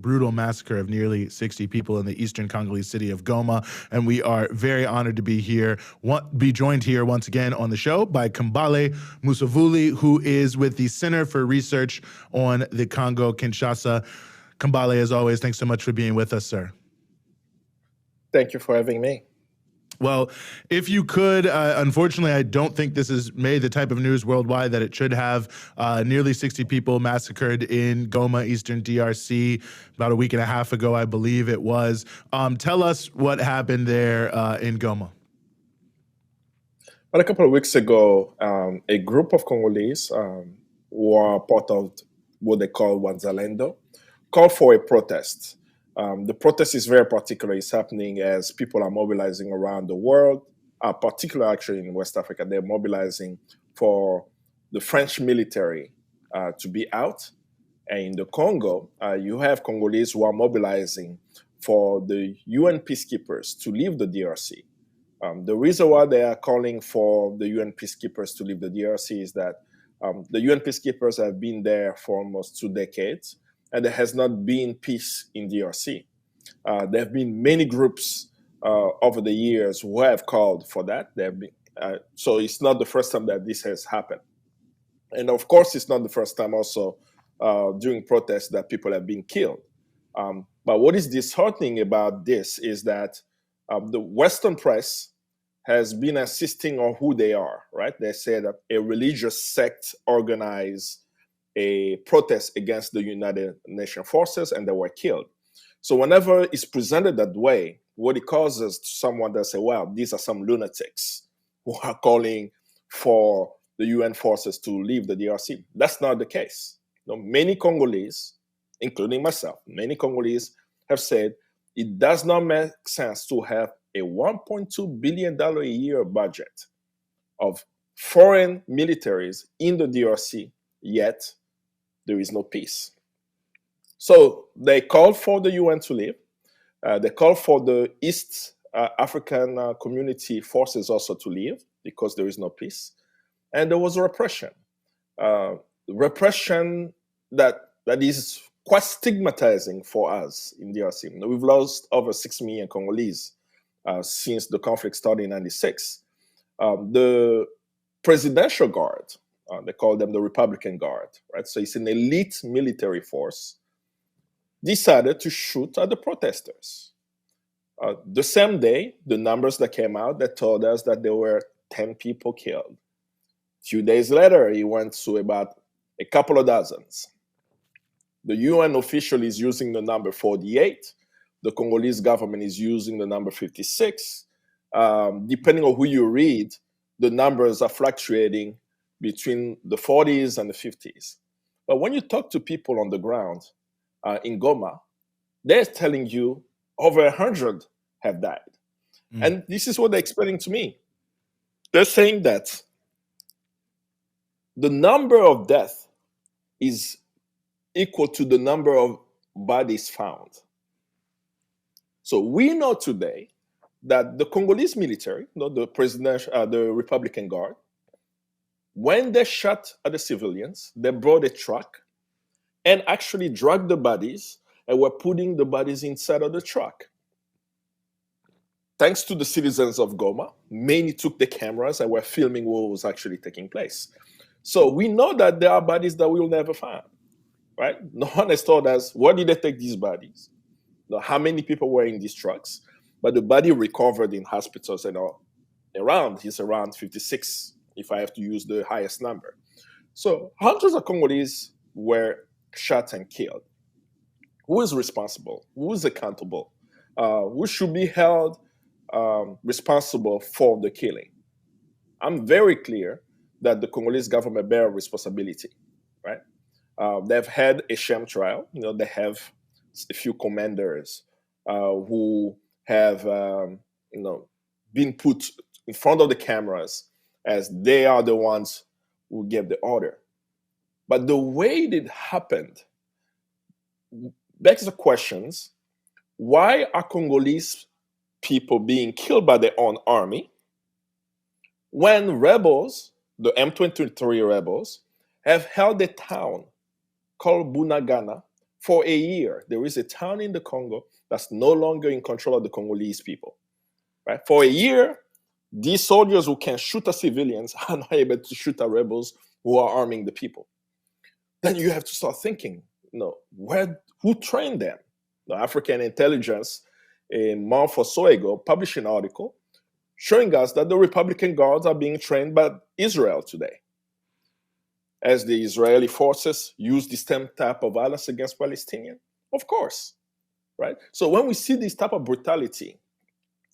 brutal massacre of nearly 60 people in the eastern Congolese city of Goma. And we are very honored to be joined here once again on the show by Kambale Musavuli, who is with the Center for Research on the Congo Kinshasa. Kambale, as always, thanks so much for being with us, sir. Thank you for having me. Well, if you could, unfortunately, I don't think this has made the type of news worldwide that it should have. Nearly 60 people massacred in Goma, Eastern DRC, about a week and a half ago, I believe it was. Tell us what happened there in Goma. Well, a couple of weeks ago, a group of Congolese who are part of what they call Wazalendo called for a protest. The protest is very particular. It's happening as people are mobilizing around the world, particularly actually in West Africa. They're mobilizing for the French military to be out. And in the Congo, you have Congolese who are mobilizing for the UN peacekeepers to leave the DRC. The reason why they are calling for the UN peacekeepers to leave the DRC is that the UN peacekeepers have been there for almost 2 decades. And there has not been peace in DRC. There have been many groups over the years who have called for that. So it's not the first time that this has happened. And of course, it's not the first time also during protests that people have been killed. But what is disheartening about this is that the Western press has been insisting on who they are, right? They say that a religious sect organized a protest against the United Nations forces and they were killed. So whenever it's presented that way, what it causes to someone that say, wow, these are some lunatics who are calling for the UN forces to leave the DRC. That's not the case. Many Congolese, including myself, many Congolese have said it does not make sense to have a $1.2 billion a year budget of foreign militaries in the DRC, yet there is no peace. So they called for the UN to leave. They called for the East African community forces also to leave because there is no peace. And there was repression. Repression that is quite stigmatizing for us in DRC. We've lost over 6 million Congolese since the conflict started in 1996. The Presidential Guard, they call them the Republican Guard, right? So it's an elite military force, decided to shoot at the protesters. The same day, the numbers that came out that told us that there were 10 people killed. A few days later, it went to about a couple of dozens. The UN official is using the number 48. The Congolese government is using the number 56. Depending on who you read, the numbers are fluctuating between the 40s and the 50s. But when you talk to people on the ground in Goma, they're telling you over 100 have died. And this is what they're explaining to me. They're saying that the number of deaths is equal to the number of bodies found. So we know today that the Congolese military, the Republican Guard, when they shot at the civilians, they brought a truck and actually dragged the bodies and were putting the bodies inside of the truck. Thanks to the citizens of Goma, many took the cameras and were filming what was actually taking place. So we know that there are bodies that we will never find, right? No one has told us, where did they take these bodies? How many people were in these trucks? But the body recovered in hospitals and is around 56, if I have to use the highest number. So hundreds of Congolese were shot and killed. Who is responsible? Who is accountable? Who should be held responsible for the killing? I'm very clear that the Congolese government bear responsibility, right? They've had a sham trial. They have a few commanders who have, been put in front of the cameras as they are the ones who gave the order. But the way it happened begs the questions: why are Congolese people being killed by their own army when rebels, the M23 rebels, have held a town called Bunagana For a year, there is a town in the Congo that's no longer in control of the Congolese people. Right? For a year, these soldiers who can shoot at civilians are not able to shoot at rebels who are arming the people. Then you have to start thinking, who trained them? The African intelligence, a month or so ago, published an article showing us that the Republican Guards are being trained by Israel today, as the Israeli forces use this same type of violence against Palestinians. Of course, right? So when we see this type of brutality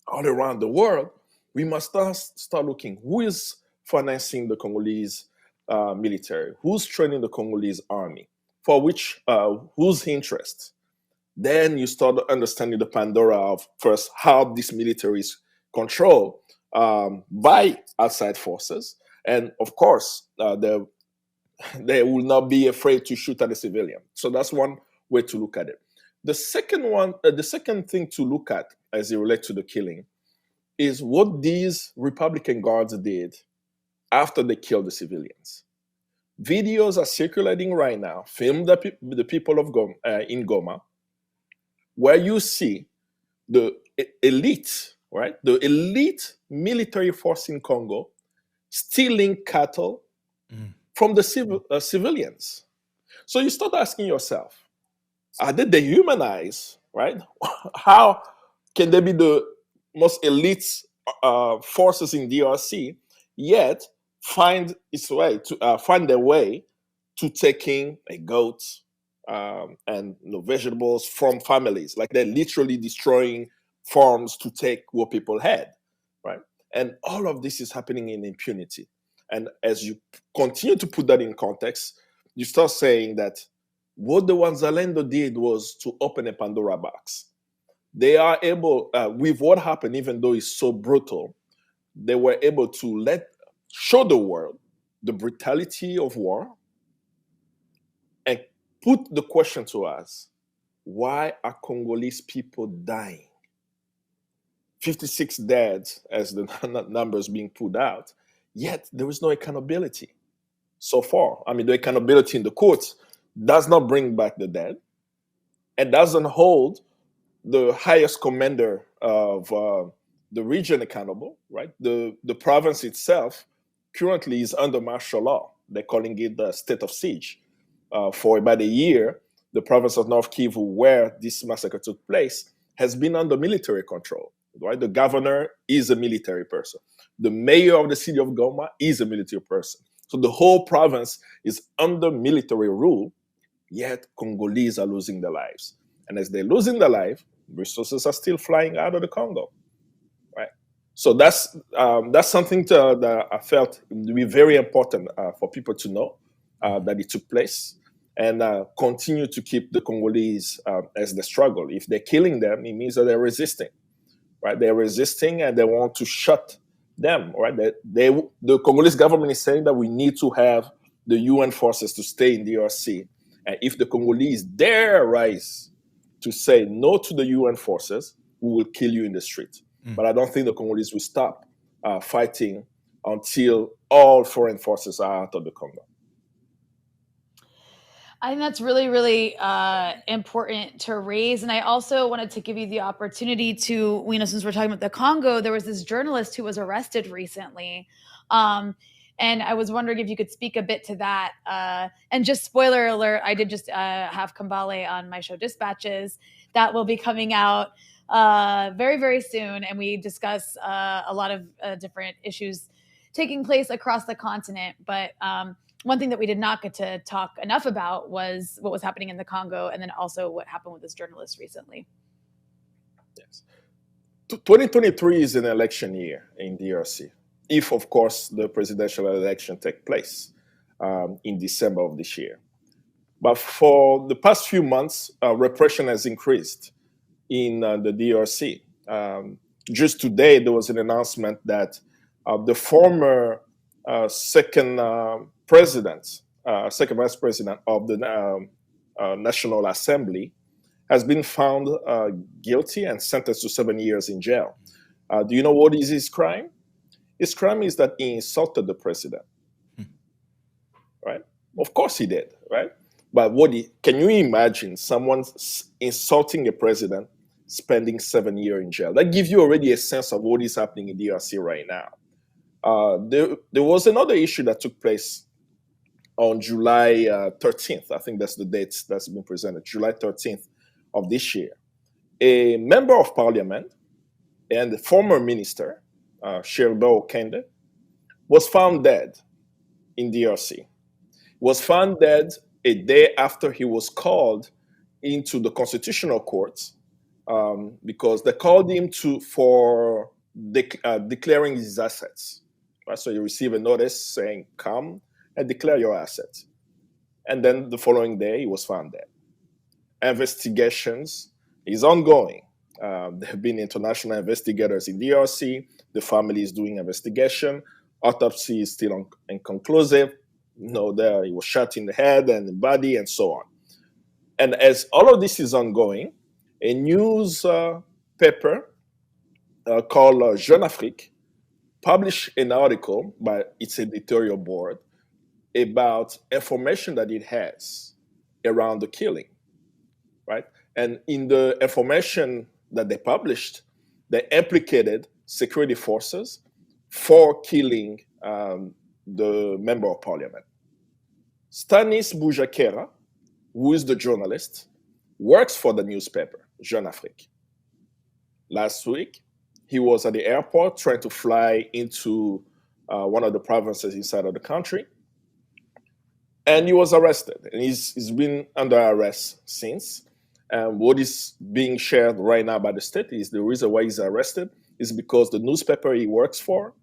all around the world, we must start looking who is financing the Congolese military, who's training the Congolese army, for which, whose interest. Then you start understanding the Pandora of first how this military is controlled by outside forces, and of course, they will not be afraid to shoot at a civilian. So that's one way to look at it. The second thing to look at as it relates to the killing is what these Republican Guards did after they killed the civilians. Videos are circulating right now, filmed the people of in Goma, where you see the elite, right? The elite military force in Congo stealing cattle from the civilians. So you start asking yourself, are they dehumanized, right? How can they be the most elite forces in DRC, yet find their way to taking a goat and vegetables from families? Like they're literally destroying farms to take what people had, right? And all of this is happening in impunity. And as you continue to put that in context, you start saying that what the Wanzalendo did was to open a Pandora box. They are able, with what happened, even though it's so brutal, they were able to show the world the brutality of war and put the question to us, why are Congolese people dying? 56 dead as the numbers being put out, yet there is no accountability so far. I mean, the accountability in the courts does not bring back the dead and doesn't hold the highest commander of the region accountable, right? The province itself currently is under martial law. They're calling it the state of siege. For about a year, the province of North Kivu, where this massacre took place, has been under military control, right? The governor is a military person. The mayor of the city of Goma is a military person. So the whole province is under military rule, yet Congolese are losing their lives. And as they're losing their life, resources are still flying out of the Congo, right? So that's something that I felt would be very important for people to know that it took place, and continue to keep the Congolese as the struggle. If they're killing them, it means that they're resisting, right? They're resisting and they want to shut them, right? The Congolese government is saying that we need to have the UN forces to stay in DRC. And if the Congolese dare rise to say no to the UN forces, we will kill you in the street. But I don't think the Congolese will stop fighting until all foreign forces are out of the Congo. I think that's really, really important to raise. And I also wanted to give you the opportunity to, since we're talking about the Congo, there was this journalist who was arrested recently. And I was wondering if you could speak a bit to that. And just spoiler alert, I did just have Kambale on my show Dispatches. That will be coming out very, very soon. And we discuss a lot of different issues taking place across the continent. But one thing that we did not get to talk enough about was what was happening in the Congo, and then also what happened with this journalist recently. Yes. 2023 is an election year in DRC, if, of course, the presidential election takes place in December of this year. But for the past few months, repression has increased in the DRC. Just today, there was an announcement that the former second vice president of the National Assembly has been found guilty and sentenced to 7 years in jail. Do you know what is his crime? His crime is that he insulted the president, right? Of course he did, right? But can you imagine someone insulting a president, spending 7 years in jail? That gives you already a sense of what is happening in DRC right now. There was another issue that took place on July 13th. I think that's the date that's been presented, July 13th of this year. A member of parliament and the former minister, Sherbo Okende, was found dead in DRC. Was found dead a day after he was called into the constitutional court because they called him for declaring his assets. Right? So you receive a notice saying, come and declare your assets. And then the following day, he was found dead. Investigations is ongoing. There have been international investigators in DRC. The family is doing investigation. Autopsy is still inconclusive. There he was shot in the head and the body and so on. And as all of this is ongoing, a news paper called Jeune Afrique published an article by its editorial board about information that it has around the killing, right? And in the information that they published, they implicated security forces for killing the member of parliament. Stanis Bujakera, who is the journalist, works for the newspaper, Jeune Afrique. Last week, he was at the airport trying to fly into one of the provinces inside of the country, and he was arrested. And he's been under arrest since. What is being shared right now by the state is the reason why he's arrested is because the newspaper he works for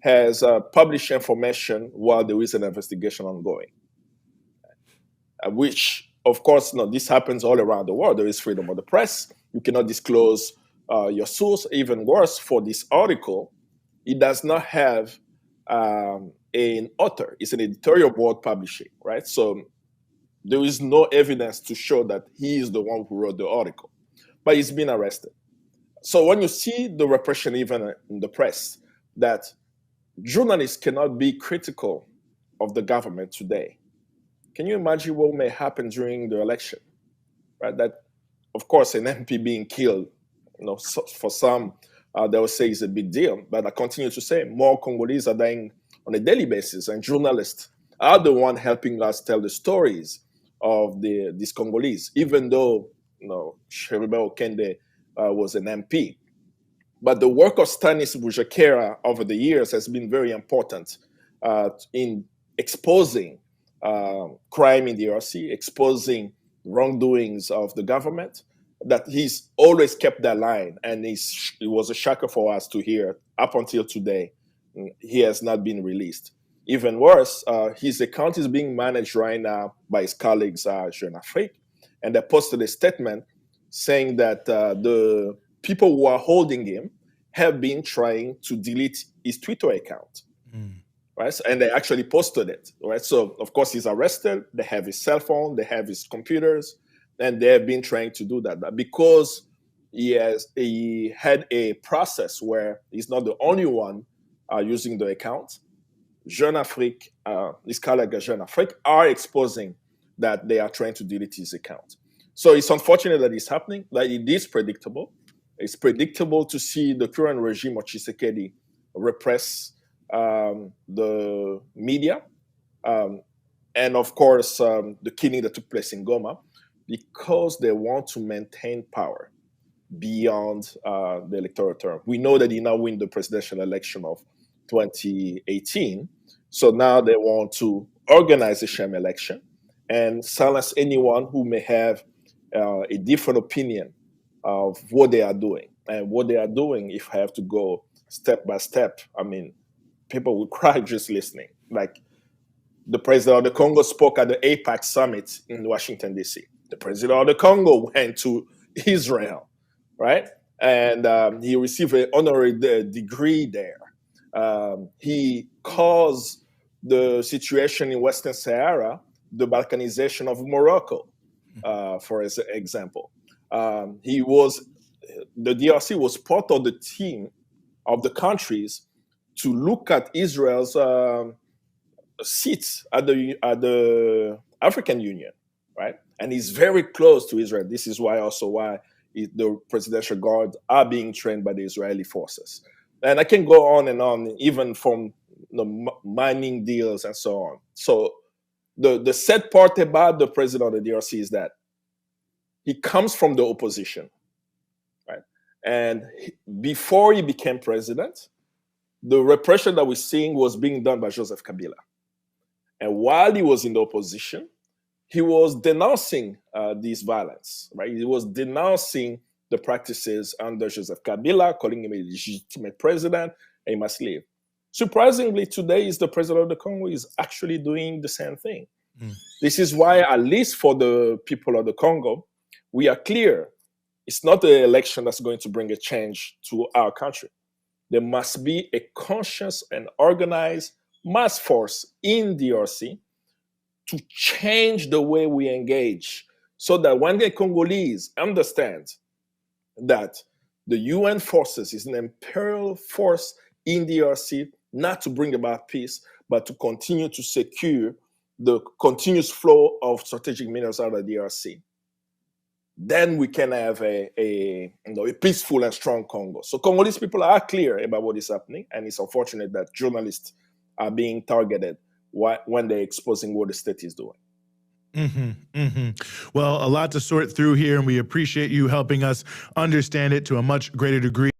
has published information while there is an investigation ongoing. Which, of course, this happens all around the world. There is freedom of the press. You cannot disclose your source. Even worse, for this article, it does not have an author. It's an editorial board publishing, right? So there is no evidence to show that he is the one who wrote the article. But he's been arrested. So when you see the repression even in the press, that journalists cannot be critical of the government today, can you imagine what may happen during the election? Right? That, of course, an MP being killed, for some, they will say it's a big deal. But I continue to say more Congolese are dying on a daily basis, and journalists are the one helping us tell the stories of these Congolese, even though Sherbo Okende was an MP. But the work of Stanis Bujakera over the years has been very important in exposing crime in the DRC, exposing wrongdoings of the government, that he's always kept that line. And it was a shocker for us to hear up until today, he has not been released. Even worse, his account is being managed right now by his colleagues, Jeune Afrique, and they posted a statement saying that the people who are holding him have been trying to delete his Twitter account. Right? And they actually posted it, right? So, of course, he's arrested. They have his cell phone. They have his computers. And they have been trying to do that. But because he had a process where he's not the only one using the account, Jeune Afrique, his colleagues Jeune Afrique, are exposing that they are trying to delete his account. So it's unfortunate that it's happening. Like, it is predictable. It's predictable to see the current regime of Tshisekedi repress the media, and of course the killing that took place in Goma, because they want to maintain power beyond the electoral term. We know that he now won the presidential election of 2018, so now they want to organize a sham election and silence anyone who may have a different opinion of what they are doing. And what they are doing, if I have to go step by step, I mean, people will cry just listening. Like, the president of the Congo spoke at the APAC summit in Washington, D.C. The president of the Congo went to Israel, right? And he received an honorary degree there. He caused the situation in Western Sahara, the Balkanization of Morocco, for example. The DRC was part of the team of the countries to look at Israel's seats at the African Union, right? And he's very close to Israel. This is why the presidential guard are being trained by the Israeli forces. And I can go on and on, even from the mining deals and so on. So the sad part about the president of the DRC is that he comes from the opposition, right? And before he became president, the repression that we're seeing was being done by Joseph Kabila. And while he was in the opposition, he was denouncing this violence, right? He was denouncing the practices under Joseph Kabila, calling him a legitimate president, and he must leave. Surprisingly, today is the president of the Congo is actually doing the same thing. This is why, at least for the people of the Congo, we are clear. It's not the election that's going to bring a change to our country. There must be a conscious and organized mass force in DRC to change the way we engage, so that when the Congolese understand that the UN forces is an imperial force in DRC, not to bring about peace, but to continue to secure the continuous flow of strategic minerals out of DRC, then we can have a peaceful and strong Congo. So Congolese people are clear about what is happening, and it's unfortunate that journalists are being targeted when they're exposing what the state is doing. Well, a lot to sort through here, and we appreciate you helping us understand it to a much greater degree.